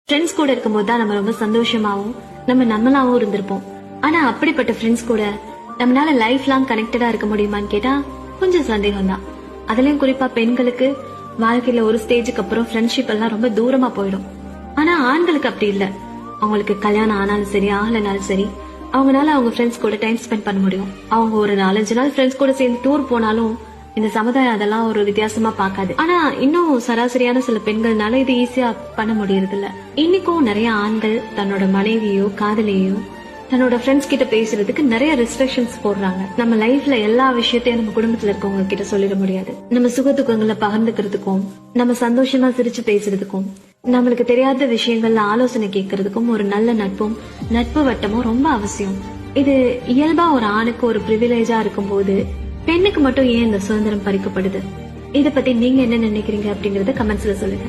Friends கூட இருக்கும்போது தான் நம்ம ரொம்ப சந்தோஷமாவும் நம்ம நம்மளாவும் இருந்திருப்போம். ஆனா அப்படிப்பட்ட ஃப்ரெண்ட்ஸ் கூட நம்மளால லைஃப் லாங் கனெக்டடா இருக்க முடியுமான்னு கேட்டா கொஞ்சம் சந்தேகம் தான். அதுலயும் குறிப்பா பெண்களுக்கு வாழ்க்கையில ஒரு ஸ்டேஜுக்கு அப்புறம் ஃப்ரெண்ட்ஷிப் எல்லாம் ரொம்ப தூரமா போயிடும். ஆனா ஆண்களுக்கு அப்படி இல்ல. அவங்களுக்கு கல்யாணம் ஆனாலும் சரி ஆகலனாலும் சரி அவங்களால அவங்க ஃப்ரெண்ட்ஸ் கூட டைம் ஸ்பெண்ட் பண்ண முடியும். அவங்க ஒரு 4-5 நாள் ஃப்ரெண்ட்ஸ் கூட சேர்ந்து டூர் போனாலும் இந்த சமுதாயம் அதெல்லாம் ஒரு வித்தியாசமா பாக்காது. ஆனா இன்னும் சராசரியான சில பெண்கள்னால இது ஈஸியா பண்ண முடியறது இல்ல. இன்னைக்கும் நிறைய ஆண்கள் தன்னோட மனைவியோ காதலியோ தன்னோட ஃப்ரெண்ட்ஸ் கிட்ட பேசுறதுக்கு நிறைய ரெஸ்ட்ரிக்ஷன்ஸ் போடுறாங்க. நம்ம லைஃப்ல எல்லா விஷயத்தையும் நம்ம குடும்பத்துல இருக்கவங்க கிட்ட சொல்லிட முடியாது. நம்ம சுக துக்கங்களை பகிர்ந்துக்கிறதுக்கும் நம்ம சந்தோஷமா சிரிச்சு பேசுறதுக்கும் நம்மளுக்கு தெரியாத விஷயங்கள்ல ஆலோசனை கேட்கறதுக்கும் ஒரு நல்ல நட்பு வட்டமும் ரொம்ப அவசியம். இது இயல்பா ஒரு ஆணுக்கு ஒரு பிரிவிலேஜா இருக்கும் போது பெண்ணுக்கு மட்டும் ஏன் இந்த சுதந்திரம் பறிக்கப்படுது? இத பத்தி நீங்க என்ன நினைக்கிறீங்க அப்படிங்கறத கமெண்ட்ஸ்ல சொல்லுங்க.